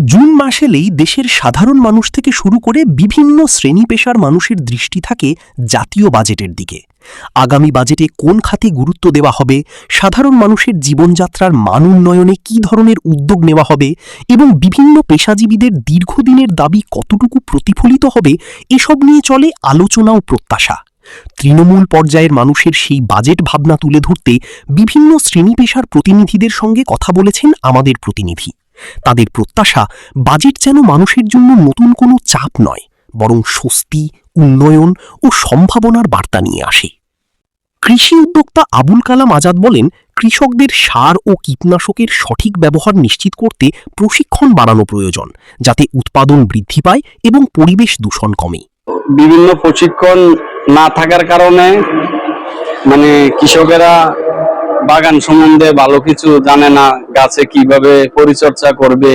June মাস এলেই দেশের সাধারণ মানুষ থেকে শুরু করে বিভিন্ন শ্রেণী পেশার মানুষের দৃষ্টি থাকে জাতীয় বাজেটের দিকে। আগামী বাজেটে কোন খাতে গুরুত্ব দেওয়া হবে, সাধারণ মানুষের জীবনযাত্রার মান উন্নয়নে কী ধরনের উদ্যোগ নেওয়া হবে এবং বিভিন্ন পেশাজীবীদের দীর্ঘদিনের দাবি কতটুকু প্রতিফলিত হবে, এসব নিয়ে চলে আলোচনা ও প্রত্যাশা। তৃণমূল পর্যায়ের মানুষের সেই বাজেট ভাবনা তুলে ধরতে বিভিন্ন শ্রেণী পেশার প্রতিনিধিদের সঙ্গে কথা বলেছেন আমাদের প্রতিনিধি। তাদের প্রত্যাশা, বাজেট যেন মানুষের জন্য নতুন কোনো চাপ নয়, বরং স্বস্তি, উন্নয়ন ও সম্ভাবনার বার্তা নিয়ে আসে। কৃষি উদ্যোক্তা আবুল কালাম আজাদ বলেন, কৃষকদের সার ও কীটনাশকের সঠিক ব্যবহার নিশ্চিত করতে প্রশিক্ষণ বাড়ানো প্রয়োজন, যাতে উৎপাদন বৃদ্ধি পায় এবং পরিবেশ দূষণ কমে। বিভিন্ন প্রশিক্ষণ না থাকার কারণে কৃষকেরা বাগান সম্বন্ধে ভালো কিছু জানে না, গাছে কিভাবে পরিচর্যা করবে।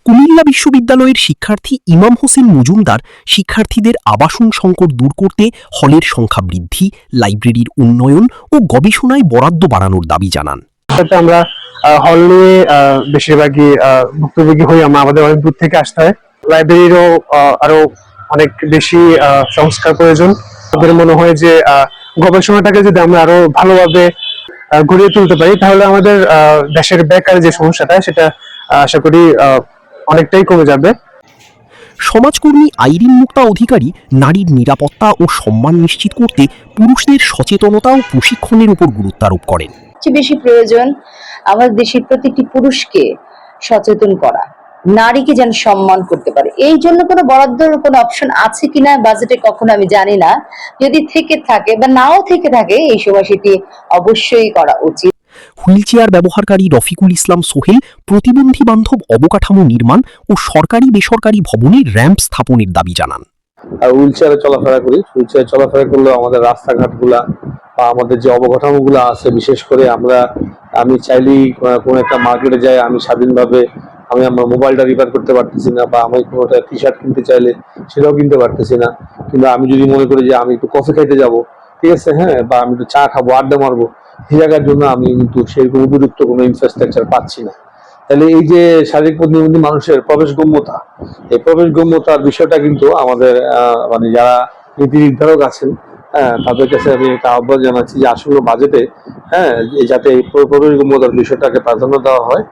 কুমিল্লা বিশ্ববিদ্যালয়ের শিক্ষার্থী ইমাম হোসেন মজুমদার শিক্ষার্থীদের আবাসন সংকট দূর করতে হলের সংখ্যা বৃদ্ধি, লাইব্রেরির উন্নয়ন ও গবেষণায় বরাদ্দ বাড়ানোর দাবি জানান। আমরা হল নিয়ে বেশিরভাগই ভুক্তভোগী হই, আমাদের অনেক দূর থেকে আসতে হয়। লাইব্রেরিরও আরো অনেক বেশি সংস্কার প্রয়োজন। আমাদের মনে হয় যে গবেষণাটাকে যদি আমরা আরো ভালোভাবে গড়িয়ে তুলতে পারি, তাহলে আমাদের দেশের বেকার যে সমস্যাটা, সেটা আশা করি অনেকটাই কমে যাবে। সমাজকর্মী আইরিন মুক্তা অধিকারী নারীর নিরাপত্তা ও সম্মান নিশ্চিত করতে পুরুষদের সচেতনতা ও প্রশিক্ষণের উপর গুরুত্ব আরোপ করেন। সবচেয়ে বেশি প্রয়োজন আমাদের দেশের প্রতিটি পুরুষকে সচেতন করা, নারীকে যেন সম্মান করতে পারে। এই জন্য কোনো বরাদ্দর কোনো অপশন আছে কিনা বাজেটে কখনো আমি জানি না। যদি থেকে থাকে বা নাও থেকে থাকে, এই সময় সেটি অবশ্যই করা উচিত। হুইলচেয়ার ব্যবহারকারী রফিকুল ইসলাম সোহেল প্রতিবন্ধী বান্ধব অবকাঠামো নির্মাণ ও সরকারি বেসরকারি ভবনে র্যাম্প স্থাপনের দাবি জানান। হুইলচেয়ারে চলাফেরা করি, হুইলচেয়ারে চলাফেরা করলেও আমাদের রাস্তাঘাটগুলা বা আমাদের যে অবকাঠামোগুলো আছে, বিশেষ করে আমি চাইলেই কোনো একটা মার্কেটে যাই, আমি স্বাধীনভাবে আমার মোবাইলটা রিপেয়ার করতে পারতেছি না, বা আমি কোনো একটা টি শার্ট কিনতে চাইলে সেটাও কিনতে পারতেছি না। কিন্তু আমি যদি মনে করি যে আমি একটু কফি খাইতে যাব, ঠিক আছে, হ্যাঁ, বা আমি একটু চা খাবো, আড্ডা মারবো, এই জায়গার জন্য আমি কিন্তু সেরকম উপযুক্ত কোনো ইনফ্রাস্ট্রাকচার পাচ্ছি না। তাহলে এই যে শারীরিক প্রতিবন্ধী মানুষের প্রবেশগম্যতা, এই প্রবেশগম্যতার বিষয়টা কিন্তু আমাদের যারা নীতি নির্ধারক আছেন, তাদের কাছে আমি একটা আহ্বান জানাচ্ছি যে আসলে বাজেটে যাতে এই প্রবেশগম্যতার বিষয়টাকে প্রাধান্য দেওয়া হয়।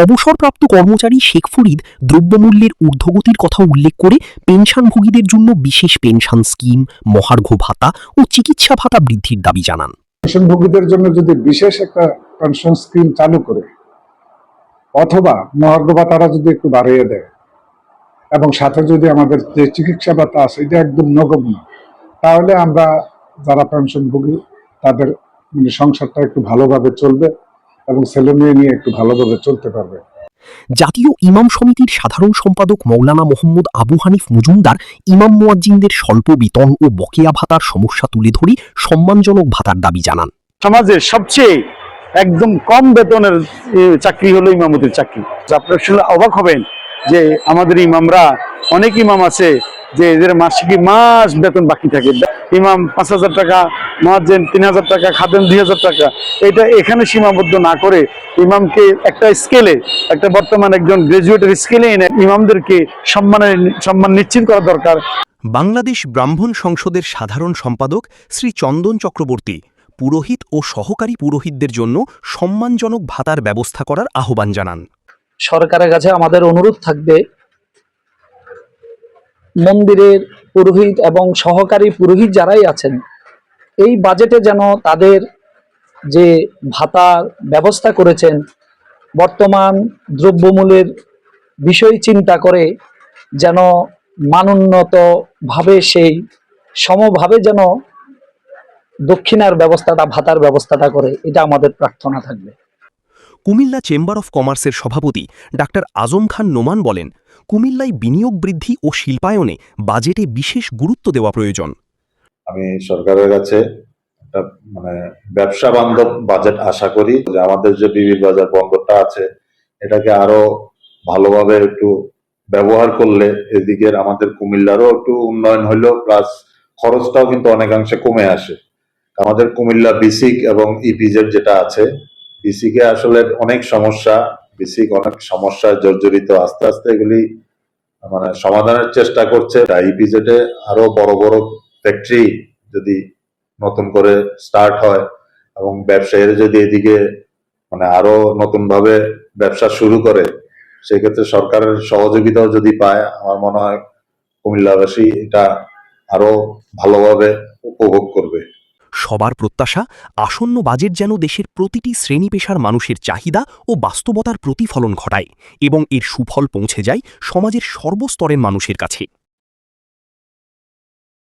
অবসরপ্রাপ্ত কর্মচারী শেখ ফরিদ দ্রব্যমূল্যের ঊর্ধ্বগতির কথা উল্লেখ করে পেনশনভোগীদের জন্য বিশেষ পেনশন স্কিম, মহার্ঘ ভাতা ও চিকিৎসা ভাতা বৃদ্ধির দাবি জানান। পেনশনভোগীদের জন্য যদি বিশেষ একটা পেনশন স্কিম চালু করে, অথবা মহার্ঘ ভাতাটা যদি একটু বাড়িয়ে দেয়, এবং সাথে যদি আমাদের যে চিকিৎসা ভাতা আছে এটা একদম নগণ্য, তাহলে আমরা যারা পেনশনভোগী তাদের সংসারটা একটু ভালোভাবে চলবে এবং ছেলে মেয়ে নিয়ে একটু ভালোভাবে চলতে পারবে। জাতীয় ইমাম সমিতির সাধারণ সম্পাদক মৌলানা মোহাম্মদ আবু হানিফ মজুমদার ইমাম মুয়াজ্জিনদের স্বল্প বেতন ও বকেয়া ভাতার সমস্যা তুলে ধরে সম্মানজনক ভাতার দাবি জানান। সমাজের সবচেয়ে একদম কম বেতনের চাকরি হলো ইমামতির চাকরি। আপনারা শুনলে অবাক হবেন যে আমাদের ইমামরা, অনেক ইমাম আছে যে এদের মাস বেতন বাকি থাকে। ইমাম 5,000 টাকা, মুয়াজ্জিন 3,000 টাকা, খাদেম 2,000 টাকা। এটা এখানে সীমাবদ্ধ না করে ইমামকে একটা স্কেলে, একটা বর্তমান একজন গ্রাজুয়েটের স্কেলে এনে ইমামদেরকে সম্মান নিশ্চিত করা দরকার। বাংলাদেশ ব্রাহ্মণ সংসদের সাধারণ সম্পাদক শ্রী চন্দন চক্রবর্তী পুরোহিত ও সহকারী পুরোহিতদের জন্য সম্মানজনক ভাতার ব্যবস্থা করার আহ্বান জানান। সরকারের কাছে আমাদের অনুরোধ থাকবে, মন্দিরের পুরোহিত এবং সহকারী পুরোহিত যারাই আছেন, এই বাজেটে যেন তাদের যে ভাতার ব্যবস্থা করেছেন, বর্তমান দ্রব্যমূল্যের বিষয় চিন্তা করে যেন মানোন্নত ভাবে সেই সমভাবে যেন দক্ষিণার ব্যবস্থাটা, ভাতার ব্যবস্থাটা করে, এটা আমাদের প্রার্থনা থাকবে। কুমিল্লা চেম্বার অফ কমার্সের সভাপতি ডাক্তার আজম খান নোমান বলেন, কুমিল্লায় বিনিয়োগ বৃদ্ধি ও শিল্পায়নে বাজেটে বিশেষ গুরুত্ব দেওয়া প্রয়োজন। আমি সরকারের কাছে একটা ব্যবসা বান্ধব বাজেট আশা করি, যে আমাদের যে বিবির বাজার বন্দরটা আছে এটাকে আরো ভালোভাবে একটু ব্যবহার করলে এদিকে আমাদের কুমিল্লারও একটু উন্নয়ন হইলো, প্লাস খরচটাও কিন্তু অনেকাংশে কমে আসে। আমাদের কুমিল্লা বিসিক এবং ইপিজেড যেটা আছে, বিসিকে আসলে অনেক সমস্যা, বেসিক অনেক সমস্যায় জর্জরিত, আস্তে আস্তে এগুলি মানে সমাধানের চেষ্টা করছে। ইপিজেডে আরো বড় বড় ফ্যাক্টরি যদি নতুন করে স্টার্ট হয় এবং ব্যবসায়ীরা যদি এদিকে মানে আরো নতুন ভাবে ব্যবসা শুরু করে, সেক্ষেত্রে সরকারের সহযোগিতাও যদি পায়, আমার মনে হয় কুমিল্লাবাসী এটা আরো ভালোভাবে উপভোগ করবে। সবার প্রত্যাশা আসন্ন বাজেট যেন দেশের প্রতিটি শ্রেণী পেশার মানুষের চাহিদা ও বাস্তবতার প্রতিফলন ঘটায় এবং এর সুফল পৌঁছে যায় সমাজের সর্বস্তরের মানুষের কাছে।